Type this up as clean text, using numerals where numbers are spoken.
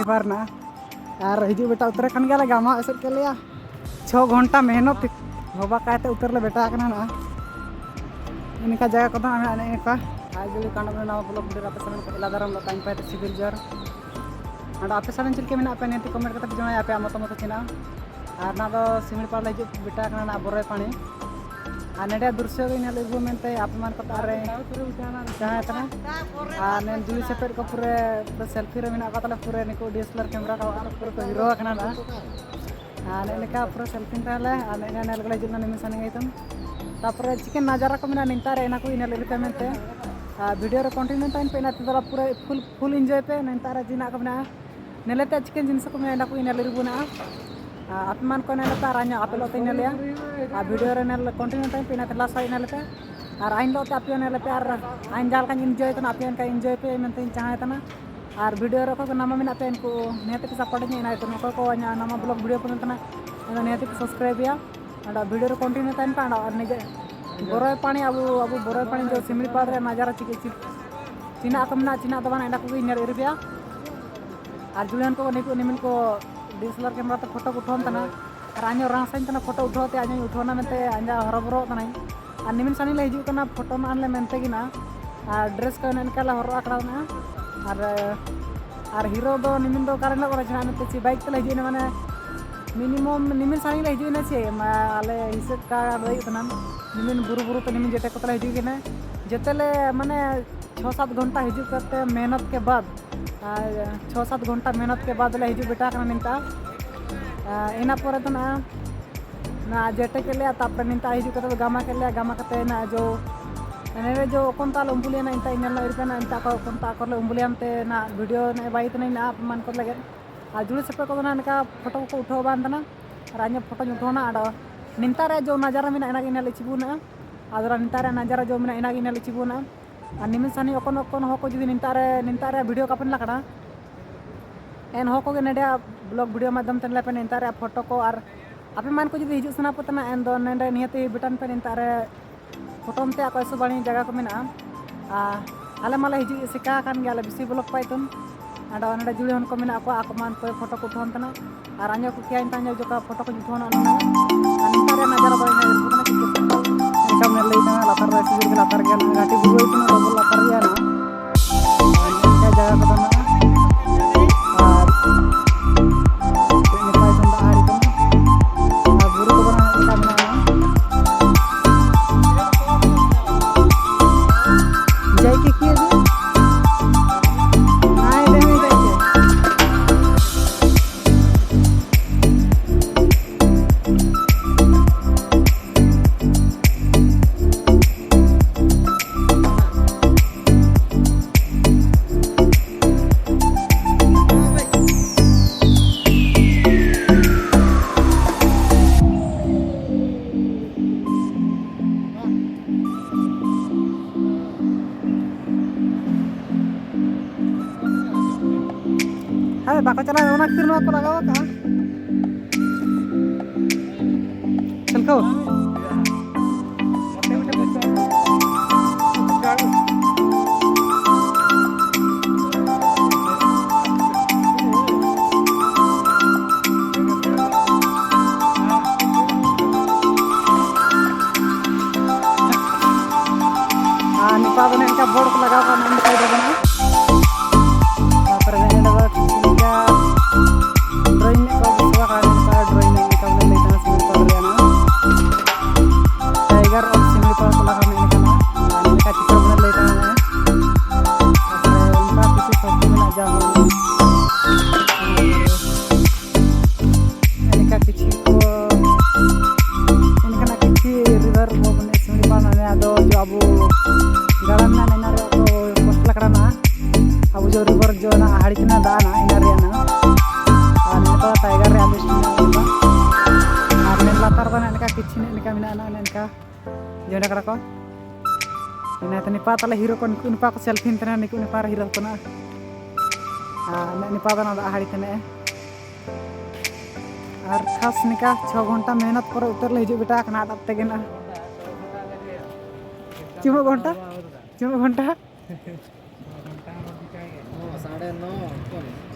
सिमली पार ना और हिजू बेटा उतरे खन गया गामा एसद के लिया 6 घंटा मेहनत होबा कहते उतर ले बेटा करना ना इनका जगह को इनका आज कांड में ना ब्लॉग वीडियो आप सामने इलादारम टाइम पे सिविल जर अंड आप सामने चलके में पे नेति कमेंट करते जमा आप मतमत चिना और ना दो सिमली पार हिजू बेटा करना ना बोरे पानी और नेडे दृश्य लगू मेनते आप मान को तारे जहाँ और ने जुली सेपेट को पूरे सेल्फी रे मेना का पूरे निको डीएसएलआर कैमरा का पूरे को हीरो करना ना और नेका पूरे सेल्फी ताले और ने नेल गले जुना निमिषानी गइतम तापर चिकन नजारा को मेना निंता रे ना को इना लेते मेनते वीडियो रे कंटिन्यू टाइम पे ना तो पूरे फुल एंजॉय पे निंता रे जिना को मेना नेलेते चिकन जिनिस को मेना को इना लेबुना आप मान को नेलता रान्या आप लोते नेलिया आ वीडियो रे नेल कंटिन्यू टाइम पे ना लास्ट साइड नेलते और आइन लोते आप नेलते और आइन जाल का एंजॉय तना आप का एंजॉय पे मेनते चाहे तना और वीडियो रे को नामा मेना पे इनको नेते के सपोर्ट ने ना तो को नामा ब्लॉग वीडियो को तना नेते के सब्सक्राइब या और वीडियो रे कंटिन्यू टाइम पे और निजे बोरोय पानी अब बोरोय पानी जो सिमली पार रे नजारा चिना को मेना चिना दबाना एना को नेल इरबिया और जुलियन को निको निमिन को डीएसएलआर कैमरा तो फोटो उठान तना और आño रासाइन तना फोटो उठाते आño उठाना मेनते आंजा हरबरो तना और निमिन सानी ले हिजू तना फोटो मान ले मेनते गिना और ड्रेस को इनका ला हरो आकड़ा ना और हीरो दो निमिन दो कारण को रचना मेनते सी बाइक तले हिजू माने मिनिमम निमिन सानी ले हिजू ने सी आले हिसाब का लई तना निमिन बुरु बुरु तो निमिन जेटे को तले हिजू गिना जेतेले माने 6-7 घंटा हिजू करते मेहनत के बाद 6-7 घंटा मेहनत के बाद ले हिजू बेटा करना निंता इना पर तो ना जेटे के लिए तापर निंता हिजू करते गामा के लिए गामा करते ना जो ने जो कोनता उम्बुलिया ना इंता इनल इरपना इंता को कोनता कर ले उम्बुलियाम ते ना वीडियो ने बाइट नहीं ना मान कर लगे आ जुड़ी सेपे को ना इनका फोटो को उठाव बान तना रान्या फोटो उठावना आडो निंता रे जो नजारा में इना इनल चिबुना आदरा निंता रे नजारा जो में इना इनल चिबुना और निमिषानी ओकोन ओकोन हो को जुदी निंता रे वीडियो कापन लकड़ा एन हो को नेडे ब्लॉग वीडियो माध्यम ते लेपे निंता रे फोटो को और आपे मान को जुदी हिजु सना पतना एन दो नेडे नियति बिटान पे निंता रे फोटो मते को ऐसो बाणी जगह को मेना आले माले हिजु सिका कान गयाले बिसी ब्लॉग पाइतुन आडा नेडे जुड़ी हन को मेना को आको मान को फोटो को उठान तना और आño को किया इंता जो का फोटो को उठाना निंता रे नजारा बाणी बुना कि इनका मेल लेना लातर रे सिजर लातर गया गाटी बुई तो डबल लातर गया ना इनका जगह को ना और इनका संदा आरी तो और बुरु को बना इनका बना जय के किए जो हाय दे में जाइए बाको चला होना फिर नो को लगावा का चल को निपा बने इनका बोर्ड को लगावा का नाम दिखाई देगा ना पर ड्राइंग का सेवा करने का ड्राइंग का लेता सिमली पार रे ना टाइगर और सिमली पार को लगा मैंने का इनका चित्र बना लेता है उनका किसी शब्द में ना जाओ इनका किसी को इनका ना किसी रिवर वो बने सिमली पार में आदो जो अब गाड़न ना नैना रे को पोस्ट लकड़ा ना अब जो रिवर जो ना हाड़ी के ना दाना इना रे ना तो टाइगर रे आमिश ना और ने लातार बना इनका किछि ने इनका मिना ना इनका जेडा करा को इना तनी पातला हीरो को निपा को सेल्फी तना निकु निपा हीरो को ना ने निपा बना दा हाड़ी तने और खास निका 6 घंटा मेहनत पर उतर ले हिजु बेटा कना दाब तेगे ना 4 घंटा 4 घंटा 9:30